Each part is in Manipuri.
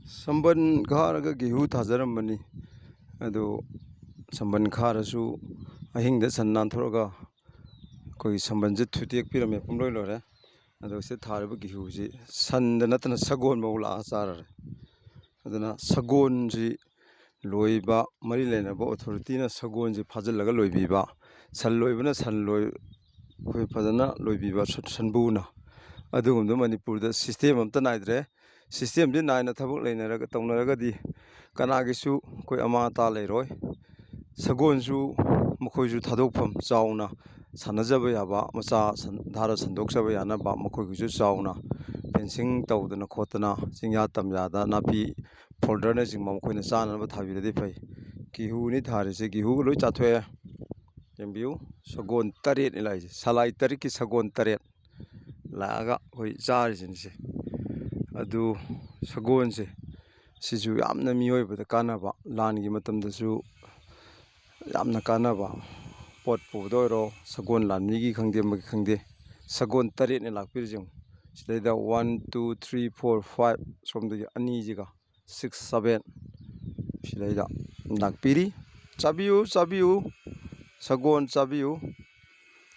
ꯁꯝꯕꯟ ꯈꯥꯔꯒ ꯒꯦꯍꯨ ꯊꯥꯖꯔꯝꯕꯅꯤ ꯑꯗꯨ ꯁꯝꯕꯟ ꯈꯥꯔꯁꯨ ꯑꯍꯤꯡꯗ ꯁꯟ ꯅꯥꯟꯊꯣꯛꯑꯒ ꯑꯩꯈꯣꯏꯒꯤ ꯁꯝꯕꯟꯁꯦ ꯊꯨꯗꯦꯛꯄꯤꯔꯝꯃꯦ ꯄꯨꯡꯂꯣꯏ ꯂꯣꯏꯔꯦ ꯑꯗꯨꯒ ꯁꯤꯗ ꯊꯥꯔꯤꯕ ꯒꯦꯍꯨꯁꯤ ꯁꯟꯗ ꯅꯠꯇꯅ ꯁꯒꯣꯜꯐꯥꯎ ꯂꯥꯛꯑ ꯆꯥꯔꯔꯦ ꯑꯗꯨꯅ ꯁꯒꯣꯜꯁꯤ ꯂꯣꯏꯕ ꯃꯔꯤ ꯂꯩꯅꯕ ꯑꯣꯊꯣꯔꯤꯇꯤꯅ ꯁꯒꯣꯜꯁꯤ ꯐꯥꯖꯤꯜꯂꯒ ꯂꯣꯏꯕꯤꯕ ꯁꯟ ꯂꯣꯏꯕꯅ ꯑꯩꯈꯣꯏ ꯐꯖꯅ ꯂꯣꯏꯕꯤꯕ ꯁꯟꯕꯨꯅ ꯑꯗꯨꯒꯨꯝꯕꯗꯣ ꯃꯅꯤꯄꯨꯔꯗ ꯁꯤꯁꯇꯦꯝ ꯑꯝꯇ ꯅꯥꯏꯗ꯭ꯔꯦ ꯁꯤꯁꯇꯦꯝꯁꯤ ꯅꯥꯏꯅ ꯊꯕꯛ ꯇꯧꯅꯔꯒꯗꯤ ꯀꯅꯥꯒꯤꯁꯨ ꯑꯩꯈꯣꯏ ꯑꯃꯥꯡ ꯑꯇꯥ ꯂꯩꯔꯣꯏ ꯁꯒꯣꯜꯁꯨ ꯃꯈꯣꯏꯁꯨ ꯊꯥꯗꯣꯛꯐꯝ ꯆꯥꯎꯅ ꯁꯥꯟꯅꯖꯕ ꯌꯥꯕ ꯃꯆꯥ ꯙꯥꯔ ꯁꯟꯗꯣꯛꯆꯕ ꯌꯥꯅꯕ ꯃꯈꯣꯏꯒꯤꯁꯨ ꯆꯥꯎꯅ ꯐꯦꯟꯁꯤꯡ ꯇꯧꯗꯅ ꯈꯣꯠꯇꯅ ꯆꯤꯡꯌꯥ ꯇꯝꯌꯥꯗ ꯅꯥꯄꯤ ꯐꯣꯜꯗꯔꯅꯆꯤꯡꯕ ꯃꯈꯣꯏꯅ ꯆꯥꯅꯅꯕ ꯊꯥꯕꯤꯔꯗꯤ ꯐꯩ ꯒꯦꯍꯨꯅꯤ ꯊꯥꯔꯤꯁꯦ ꯒꯦꯍꯨꯒ ꯂꯣꯏ ꯆꯥꯊꯣꯛꯑꯦ ꯌꯦꯡꯕꯤꯌꯨ ꯁꯒꯣꯜ 8ꯅꯤ ꯂꯥꯛꯏꯁꯦ ꯁꯂꯥꯏ 8ꯀꯤ ꯁꯒꯣꯜ 8 ꯂꯥꯛꯑꯒ ꯑꯩꯈꯣꯏ ꯆꯥꯔꯤꯁꯤꯅꯤꯁꯦ ꯑꯗꯨ ꯁꯒꯣꯜꯁꯦ ꯁꯤꯁꯨ ꯌꯥꯝꯅ ꯃꯤꯑꯣꯏꯕꯗ ꯀꯥꯟꯅꯕ ꯂꯥꯟꯒꯤ ꯃꯇꯝꯗꯁꯨ ꯌꯥꯝꯅ ꯀꯥꯟꯅꯕ ꯄꯣꯠ ꯄꯨꯕꯗ ꯑꯣꯏꯔꯣ ꯁꯒꯣꯜ ꯂꯥꯟꯃꯤꯒꯤ ꯈꯪꯗꯦ ꯑꯃꯒꯤ ꯈꯪꯗꯦ ꯁꯒꯣꯜ 8ꯅꯤ ꯂꯥꯛꯄꯤꯔꯤꯁꯦ ꯌꯦꯡꯉꯨ ꯁꯤꯗꯩꯗ 1 2 3 4 5 ꯁꯣꯝꯗꯒꯤ ꯑꯅꯤꯁꯤꯒ 6 7 ꯁꯤꯗꯩꯗ ꯂꯥꯛꯄꯤꯔꯤ ꯆꯥꯕꯤꯌꯨ ꯁꯒꯣꯜ ꯆꯥꯕꯤꯌꯨ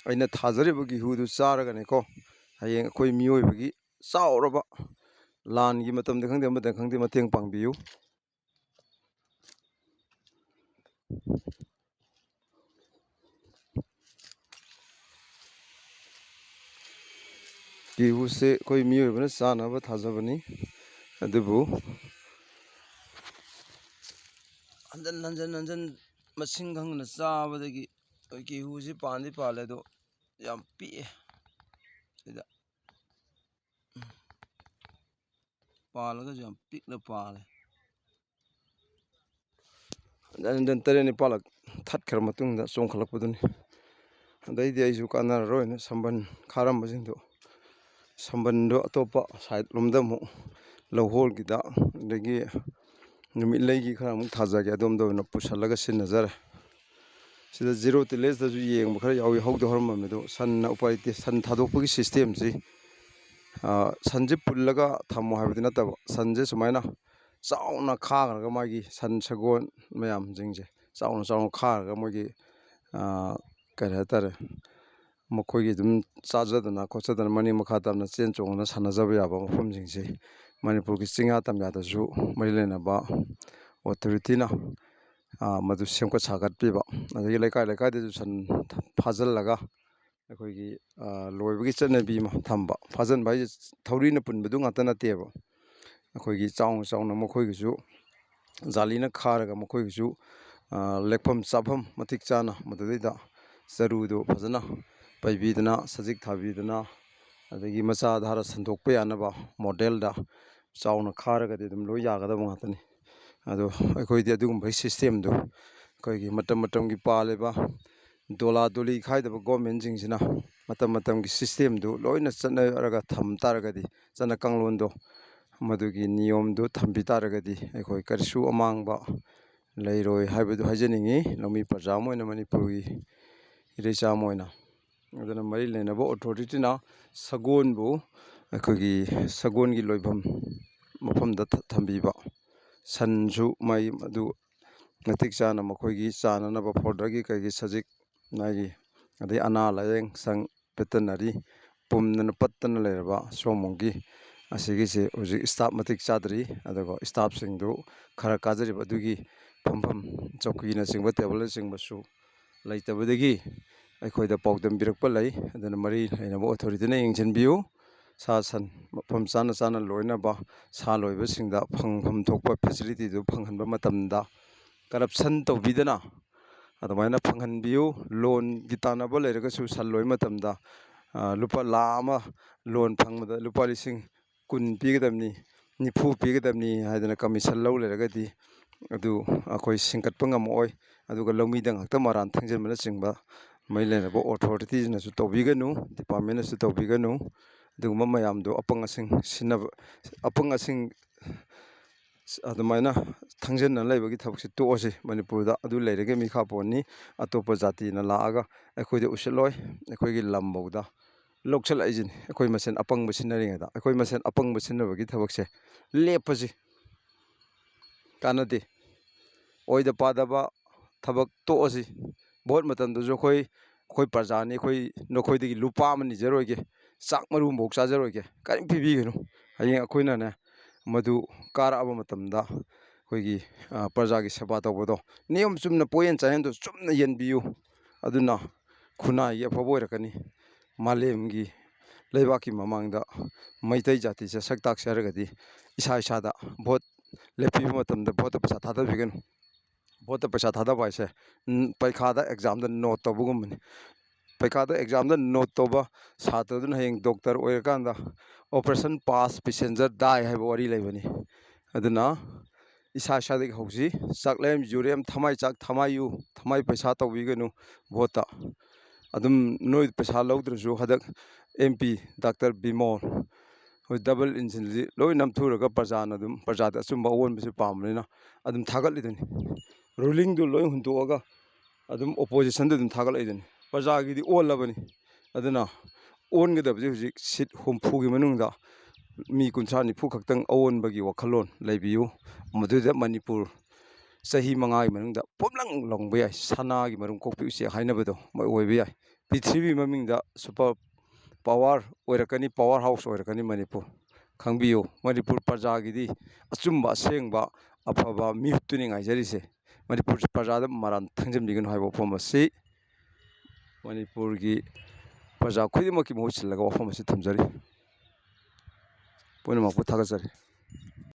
ꯑꯩꯅ ꯊꯥꯖꯔꯤꯕ ꯒꯦꯍꯨꯗꯨ ꯆꯥꯔꯒꯅꯦꯀꯣ ꯍꯌꯦꯡ ꯑꯩꯈꯣꯏ ꯃꯤꯑꯣꯏꯕꯒꯤ ꯆꯥꯎꯔꯕ ꯂꯥꯟꯒꯤ ꯃꯇꯝꯗ ꯈꯪꯗꯦ ꯑꯃꯗ ꯈꯪꯗꯦ ꯃꯇꯦꯡ ꯄꯥꯡꯕꯤꯌꯨ ꯒꯦꯍꯨꯁꯦ ꯑꯩꯈꯣꯏ ꯃꯤꯑꯣꯏꯕꯅ ꯆꯥꯅꯕ ꯊꯥꯖꯕꯅꯤ ꯑꯗꯨꯕꯨ ꯍꯟꯖꯟ ꯃꯁꯤꯡ ꯈꯪꯗꯅ ꯆꯥꯕꯗꯒꯤ ꯒꯦꯍꯨꯁꯤ ꯄꯥꯟꯗꯤ ꯄꯥꯜꯂꯦ ꯑꯗꯣ ꯌꯥꯝ ꯄꯤꯛꯑꯦ ꯁꯤꯗ ꯄꯥꯜꯂꯒꯁꯨ ꯌꯥꯝ ꯄꯤꯛꯅ ꯄꯥꯜꯂꯦ ꯍꯟꯖꯟ 8 9ꯂꯛ ꯊꯠꯈ꯭ꯔ ꯃꯇꯨꯡꯗ ꯆꯣꯡꯈꯠꯂꯛꯄꯗꯨꯅꯤ ꯑꯗꯩꯗꯤ ꯑꯩꯁꯨ ꯀꯥꯟꯅꯔꯔꯣꯏꯅ ꯁꯝꯕꯟ ꯈꯥꯔꯝꯕꯁꯤꯡꯗꯣ ꯁꯝꯕꯟꯗꯣ ꯑꯇꯣꯞꯄ ꯁꯥꯏꯠ ꯂꯣꯝꯗ ꯑꯃꯨꯛ ꯂꯧꯍꯣꯜꯒꯤꯗ ꯑꯗꯒꯤ ꯅꯨꯃꯤꯠꯂꯩꯒꯤ ꯈꯔ ꯑꯃꯨꯛ ꯊꯥꯖꯒꯦ ꯑꯗꯣꯝꯗ ꯑꯣꯏꯅ ꯄꯨꯁꯜꯂꯒ ꯁꯤꯟꯅꯖꯔꯦ ꯁꯤꯗ ꯖꯤꯔꯣ ꯇꯤꯂꯦꯖꯇꯁꯨ ꯌꯦꯡꯕ ꯈꯔ ꯌꯥꯎꯏ ꯍꯧꯗꯤ ꯍꯧꯔꯝꯃꯝꯃꯦ ꯑꯗꯣ ꯁꯟꯅ ꯎꯄꯥꯏ ꯂꯩꯇꯦ ꯁꯟ ꯊꯥꯗꯣꯛꯄꯒꯤ ꯁꯤꯁꯇꯦꯝꯁꯤ ꯁꯟꯁꯤ ꯄꯨꯜꯂꯒ ꯊꯝꯃꯣ ꯍꯥꯏꯕꯗꯤ ꯅꯠꯇꯕ ꯁꯟꯁꯦ ꯁꯨꯃꯥꯏꯅ ꯆꯥꯎꯅ ꯈꯥꯈ꯭ꯔꯒ ꯃꯥꯒꯤ ꯁꯟ ꯁꯒꯣꯜ ꯃꯌꯥꯝꯁꯤꯡꯁꯦ ꯆꯥꯎꯅ ꯈꯥꯔꯒ ꯃꯣꯏꯒꯤ ꯀꯔꯤ ꯍꯥꯏꯇꯥꯔꯦ ꯃꯈꯣꯏꯒꯤ ꯑꯗꯨꯝ ꯆꯥꯖꯗꯅ ꯈꯣꯠꯆꯗꯅ ꯃꯅꯤꯡ ꯃꯈꯥ ꯇꯝꯅ ꯆꯦꯟ ꯆꯣꯡꯗꯅ ꯁꯥꯟꯅꯖꯕ ꯌꯥꯕ ꯃꯐꯝꯁꯤꯡꯁꯦ ꯃꯅꯤꯄꯨꯔꯒꯤ ꯆꯤꯡꯌꯥ ꯇꯝꯌꯥꯗꯁꯨ ꯃꯔꯤ ꯂꯩꯅꯕ ꯑꯣꯊꯣꯔꯤꯇꯤꯅ ꯃꯗꯨ ꯁꯦꯝꯒꯠ ꯁꯥꯒꯠꯄꯤꯕ ꯑꯗꯒꯤ ꯂꯩꯀꯥꯏ ꯂꯩꯀꯥꯏꯗꯁꯨ ꯁꯟ ꯐꯥꯖꯤꯜꯂꯒ ꯑꯩꯈꯣꯏꯒꯤ ꯂꯣꯏꯕꯒꯤ ꯆꯠꯅꯕꯤ ꯑꯃ ꯊꯝꯕ ꯐꯥꯖꯤꯟꯕ ꯍꯥꯏꯁꯦ ꯊꯧꯔꯤꯅ ꯄꯨꯟꯕꯗꯨ ꯉꯥꯛꯇ ꯅꯠꯇꯦꯕ ꯑꯩꯈꯣꯏꯒꯤ ꯆꯥꯎꯅ ꯃꯈꯣꯏꯒꯤꯁꯨ ꯖꯥꯂꯤꯅ ꯈꯥꯔꯒ ꯃꯈꯣꯏꯒꯤꯁꯨ ꯂꯦꯛꯐꯝ ꯆꯥꯐꯝ ꯃꯇꯤꯛ ꯆꯥꯅ ꯃꯗꯨꯗꯩꯗ ꯆꯔꯨꯗꯨ ꯐꯖꯅ ꯄꯩꯕꯤꯗꯅ ꯁꯖꯤꯛ ꯊꯥꯕꯤꯗꯅ ꯑꯗꯒꯤ ꯃꯆꯥ ꯙꯥꯔ ꯁꯟꯗꯣꯛꯄ ꯌꯥꯅꯕ ꯃꯣꯗꯦꯜꯗ ꯆꯥꯎꯅ ꯈꯥꯔꯒꯗꯤ ꯑꯗꯨꯝ ꯂꯣꯏ ꯌꯥꯒꯗꯕ ꯉꯥꯛꯇꯅꯤ ꯑꯗꯣ ꯑꯩꯈꯣꯏꯗꯤ ꯑꯗꯨꯒꯨꯝꯕꯒꯤ ꯁꯤꯁꯇꯦꯝꯗꯨ ꯑꯩꯈꯣꯏꯒꯤ ꯃꯇꯝꯒꯤ ꯄꯥꯜꯂꯤꯕ ꯗꯣꯂꯥ ꯗꯣꯂꯤ ꯈꯥꯏꯗꯕ ꯒꯣꯔꯃꯦꯟꯁꯤꯡꯁꯤꯅ ꯃꯇꯝꯒꯤ ꯁꯤꯁꯇꯦꯝꯗꯨ ꯂꯣꯏꯅ ꯆꯠꯅꯔꯒ ꯊꯝ ꯇꯥꯔꯒꯗꯤ ꯆꯠꯅ ꯀꯥꯡꯂꯣꯟꯗꯣ ꯃꯗꯨꯒꯤ ꯅꯤꯌꯣꯝꯗꯨ ꯊꯝꯕꯤ ꯇꯥꯔꯒꯗꯤ ꯑꯩꯈꯣꯏ ꯀꯔꯤꯁꯨ ꯑꯃꯥꯡꯕ ꯂꯩꯔꯣꯏ ꯍꯥꯏꯕꯗꯨ ꯍꯥꯏꯖꯅꯤꯡꯉꯤ ꯂꯧꯃꯤ ꯄ꯭ꯔꯖꯥ ꯑꯃ ꯑꯣꯏꯅ ꯃꯅꯤꯄꯨꯔꯒꯤ ꯏꯔꯩꯆꯥ ꯑꯃ ꯑꯣꯏꯅ ꯑꯗꯨꯅ ꯃꯔꯤ ꯂꯩꯅꯕ ꯑꯣꯊꯣꯔꯤꯇꯤꯅ ꯁꯒꯣꯜꯕꯨ ꯑꯩꯈꯣꯏꯒꯤ ꯁꯒꯣꯜꯒꯤ ꯂꯣꯏꯐꯝ ꯃꯐꯝꯗ ꯊꯝꯕꯤꯕ ꯁꯟꯁꯨ ꯃꯗꯨ ꯃꯇꯤꯛ ꯆꯥꯅ ꯃꯈꯣꯏꯒꯤ ꯆꯥꯅꯅꯕ ꯐꯣꯜꯗꯔꯒꯤ ꯀꯩꯒꯤ ꯁꯖꯤꯛ ꯃꯥꯒꯤ ꯑꯗꯩ ꯑꯅꯥ ꯂꯥꯏꯌꯦꯡ ꯁꯪ ꯚꯦꯇꯅꯔꯤ ꯄꯨꯝꯗꯅ ꯄꯠꯇꯅ ꯂꯩꯔꯕ ꯁꯣꯝꯕꯨꯡꯒꯤ ꯑꯁꯤꯒꯤꯁꯦ ꯍꯧꯖꯤꯛ ꯏꯁꯇꯥꯐ ꯃꯇꯤꯛ ꯆꯥꯗ꯭ꯔꯤ ꯑꯗꯨꯒ ꯏꯁꯇꯥꯐꯁꯤꯡꯗꯨ ꯈꯔ ꯀꯥꯖꯔꯤꯕ ꯑꯗꯨꯒꯤ ꯐꯝꯐꯝ ꯆꯧꯀꯤꯅꯆꯤꯡꯕ ꯇꯦꯕꯜꯅꯆꯤꯡꯕꯁꯨ ꯂꯩꯇꯕꯗꯒꯤ ꯑꯩꯈꯣꯏꯗ ꯄꯥꯎꯗꯝ ꯄꯤꯔꯛꯄ ꯂꯩ ꯑꯗꯨꯅ ꯃꯔꯤ ꯂꯩꯅꯕ ꯑꯣꯊꯣꯔꯤꯇꯤꯅ ꯌꯦꯡꯁꯤꯟꯕꯤꯌꯨ ꯁꯥ ꯁꯟ ꯃꯐꯝ ꯆꯥꯅ ꯂꯣꯏꯅꯕ ꯁꯥ ꯂꯣꯏꯕꯁꯤꯡꯗ ꯐꯪꯐꯝꯊꯣꯛꯄ ꯐꯦꯁꯤꯂꯤꯇꯤꯗꯨ ꯐꯪꯍꯟꯕ ꯃꯇꯝꯗ ꯀꯔꯞꯁꯟ ꯇꯧꯕꯤꯗꯅ ꯑꯗꯨꯃꯥꯏꯅ ꯐꯪꯍꯟꯕꯤꯌꯨ ꯂꯣꯟꯒꯤ ꯇꯥꯟꯅꯕ ꯂꯩꯔꯒꯁꯨ ꯁꯟ ꯂꯣꯏꯕꯃꯇꯝꯗ ꯂꯨꯄꯥ 1,00,000 ꯂꯣꯟ ꯐꯪꯕꯗ ꯂꯨꯄꯥ 10,000 ꯄꯤꯒꯗꯕꯅꯤ 90 ꯄꯤꯒꯗꯕꯅꯤ ꯍꯥꯏꯗꯅ ꯀꯃꯤꯁꯟ ꯂꯩꯔꯒꯗꯤ ꯑꯗꯨ ꯑꯩꯈꯣꯏ ꯁꯤꯡꯀꯠꯄ ꯉꯝꯃꯛꯑꯣꯏ ꯑꯗꯨꯒ ꯂꯧꯃꯤꯗ ꯉꯥꯛꯇ ꯃꯔꯥꯟ ꯊꯪꯖꯤꯟꯕꯅꯆꯤꯡꯕ ꯃꯔꯤ ꯂꯩꯅꯕ ꯑꯣꯊꯣꯔꯤꯇꯤꯁꯤꯅꯁꯨ ꯇꯧꯕꯤꯒꯅꯨ ꯗꯤꯄꯥꯔꯠꯃꯦꯟꯅꯁꯨ ꯇꯧꯕꯤꯒꯅꯨ ꯑꯗꯨꯒꯨꯝꯕ ꯃꯌꯥꯝꯗꯣ ꯑꯄꯪ ꯑꯁꯤꯡ ꯑꯗꯨꯃꯥꯏꯅ ꯊꯪꯖꯤꯟꯅ ꯂꯩꯕꯒꯤ ꯊꯕꯛꯁꯦ ꯇꯣꯛꯑꯁꯤ ꯃꯅꯤꯄꯨꯔꯗ ꯑꯗꯨ ꯂꯩꯔꯤꯒꯩ ꯃꯤꯈꯥ ꯄꯣꯟꯅꯤ ꯑꯇꯣꯞꯄ ꯖꯥꯇꯤꯅ ꯂꯥꯛꯑꯒ ꯑꯩꯈꯣꯏꯗ ꯎꯁꯤꯠꯂꯣꯏ ꯑꯩꯈꯣꯏꯒꯤ ꯂꯝꯐꯥꯎꯗ ꯂꯧꯁꯤꯜꯂꯛꯏꯁꯤꯅꯤ ꯑꯩꯈꯣꯏ ꯃꯁꯦꯟ ꯑꯄꯪꯕ ꯁꯤꯟꯅꯔꯤꯉꯩꯗ ꯑꯩꯈꯣꯏ ꯃꯁꯦꯟ ꯑꯄꯪꯕ ꯁꯤꯟꯅꯕꯒꯤ ꯊꯕꯛꯁꯦ ꯂꯦꯞꯄꯁꯤ ꯀꯥꯟꯅꯗꯦ ꯑꯣꯏꯗ ꯄꯥꯗꯕ ꯊꯕꯛ ꯇꯣꯛꯑꯁꯤ ꯚꯣꯠ ꯃꯇꯝꯗꯁꯨ ꯑꯩꯈꯣꯏ ꯄ꯭ꯔꯖꯥꯅꯤ ꯅꯈꯣꯏꯗꯒꯤ ꯂꯨꯄꯥ ꯑꯃ ꯅꯤꯖꯔꯣꯏꯒꯦ ꯆꯥꯛ ꯃꯔꯨꯝꯐꯥꯎ ꯆꯥꯖꯔꯣꯏꯒꯦ ꯀꯔꯤꯝ ꯄꯤꯕꯤꯒꯅꯨ ꯍꯌꯦꯡ ꯑꯩꯈꯣꯏꯅꯅꯦ ꯃꯗꯨ ꯀꯥꯔꯛꯑꯕ ꯃꯇꯝꯗ ꯑꯩꯈꯣꯏꯒꯤ ꯄ꯭ꯔꯖꯥꯒꯤ ꯁꯦꯕꯥ ꯇꯧꯕꯗꯣ ꯅꯤꯌꯣꯝ ꯆꯨꯝꯅ ꯄꯣꯌꯦꯟ ꯆꯥꯌꯦꯟꯗꯣ ꯆꯨꯝꯅ ꯌꯦꯟꯕꯤꯌꯨ ꯑꯗꯨꯅ ꯈꯨꯟꯅꯥꯏꯒꯤ ꯑꯐꯕ ꯑꯣꯏꯔꯛꯀꯅꯤ ꯃꯥꯂꯦꯝꯒꯤ ꯂꯩꯕꯥꯛꯀꯤ ꯃꯃꯥꯡꯗ ꯃꯩꯇꯩ ꯖꯥꯇꯤꯁꯦ ꯁꯛ ꯇꯥꯛꯁꯦ ꯍꯥꯏꯔꯒꯗꯤ ꯏꯁꯥꯗ ꯚꯣꯠ ꯂꯦꯞꯄꯤꯕ ꯃꯇꯝꯗ ꯚꯣꯠꯇ ꯄꯩꯁꯥ ꯊꯥꯗꯕꯤꯒꯅꯨ ꯚꯣꯠꯇ ꯄꯩꯁꯥ ꯊꯥꯗꯕ ꯍꯥꯏꯁꯦ ꯄꯩꯈꯥꯗ ꯑꯦꯛꯖꯥꯝꯗ ꯅꯣꯠ ꯇꯧꯕꯒꯨꯝꯕꯅꯤ ꯄꯩꯈꯥꯗ ꯑꯦꯛꯖꯥꯝꯗ ꯅꯣꯠ ꯇꯧꯕ ꯁꯥꯇ꯭ꯔꯗꯨꯅ ꯍꯌꯦꯡ ꯗꯣꯛꯇꯔ ꯑꯣꯏꯔꯀꯥꯟꯗ ꯑꯣꯄꯔꯦꯁꯟ ꯄꯥꯁ ꯄꯦꯁꯦꯟꯖꯔ ꯗꯥꯏ ꯍꯥꯏꯕ ꯋꯥꯔꯤ ꯂꯩꯕꯅꯤ ꯑꯗꯨꯅ ꯏꯁꯥꯗꯒꯤ ꯍꯧꯁꯤ ꯆꯥꯛꯂꯦꯝ ꯌꯨꯔꯦꯝ ꯊꯃꯥꯏ ꯆꯥꯛ ꯊꯃꯥꯏ ꯌꯨ ꯊꯃꯥꯏ ꯄꯩꯁꯥ ꯇꯧꯕꯤꯒꯅꯨ ꯚꯣꯠꯇ ꯑꯗꯨꯝ ꯅꯣꯏ ꯄꯩꯁꯥ ꯂꯧꯗ꯭ꯔꯁꯨ ꯍꯟꯗꯛ MP ꯗꯥꯛꯇꯔ ꯕꯤꯃꯣꯜ ꯍꯣꯏ ꯗꯕꯜ ꯏꯟꯖꯤꯟꯁꯤ ꯂꯣꯏ ꯅꯝꯊꯨꯔꯒ ꯄ꯭ꯔꯖꯥꯗ ꯑꯆꯨꯝꯕ ꯑꯑꯣꯟꯕꯁꯤ ꯄꯥꯝꯕꯅꯤꯅ ꯑꯗꯨꯝ ꯊꯥꯒꯠꯂꯤꯗꯨꯅꯤ ꯔꯨꯂꯤꯡꯗꯨ ꯂꯣꯏ ꯍꯨꯟꯇꯣꯛꯑꯒ ꯑꯗꯨꯝ ꯑꯣꯄꯣꯖꯤꯁꯟꯗ ꯑꯗꯨꯝ ꯊꯥꯒꯠꯂꯛꯏꯗꯨꯅꯤ ꯄ꯭ꯔꯖꯥꯒꯤꯗꯤ ꯑꯣꯜꯂꯕꯅꯤ ꯑꯗꯨꯅ ꯑꯣꯟꯒꯗꯕꯁꯤ ꯍꯧꯖꯤꯛ ꯁꯤꯠ 60ꯒꯤ ꯃꯅꯨꯡꯗ ꯃꯤ 30-40 ꯈꯛꯇꯪ ꯑꯑꯣꯟꯕꯒꯤ ꯋꯥꯈꯜꯂꯣꯟ ꯂꯩꯕꯤꯌꯨ ꯃꯗꯨꯗ ꯃꯅꯤꯄꯨꯔ ꯆꯍꯤ 5ꯒꯤ ꯃꯅꯨꯡꯗ ꯄꯨꯝꯂꯪ ꯂꯪꯕ ꯌꯥꯏ ꯁꯅꯥꯒꯤ ꯃꯔꯨꯝ ꯀꯣꯛꯄꯤ ꯎꯆꯦꯛ ꯍꯥꯏꯅꯕꯗꯣ ꯑꯣꯏꯕ ꯌꯥꯏ ꯄ꯭ꯔꯤꯊꯤꯕꯤ ꯃꯃꯤꯡꯗ ꯁꯨꯄꯔ ꯄꯋꯥꯔ ꯑꯣꯏꯔꯛꯀꯅꯤ ꯄꯋꯥꯔ ꯍꯥꯎꯁ ꯑꯣꯏꯔꯛꯀꯅꯤ ꯃꯅꯤꯄꯨꯔ ꯈꯪꯕꯤꯌꯨ ꯃꯅꯤꯄꯨꯔ ꯄ꯭ꯔꯖꯥꯒꯤꯗꯤ ꯑꯆꯨꯝꯕ ꯑꯁꯦꯡꯕ ꯑꯐꯕ ꯃꯤꯍꯨꯠꯇꯨꯅꯤ ꯉꯥꯏꯖꯔꯤꯁꯦ ꯃꯅꯤꯄꯨꯔ ꯄ꯭ꯔꯖꯥꯗ ꯃꯔꯥꯟ ꯊꯪꯖꯟꯕꯤꯒꯅꯨ ꯍꯥꯏꯕ ꯋꯥꯐꯝ ꯑꯁꯤ ꯃꯅꯤꯄꯨꯔꯒꯤ ꯄ꯭ꯔꯖꯥ ꯈꯨꯗꯤꯡꯃꯛꯀꯤ ꯃꯍꯨꯠ ꯁꯤꯜꯂꯒ ꯋꯥꯐꯝ ꯑꯁꯤ ꯊꯝꯖꯔꯤ ꯄꯨꯝꯅꯃꯛꯄꯨ ꯊꯥꯒꯠꯆꯔꯤ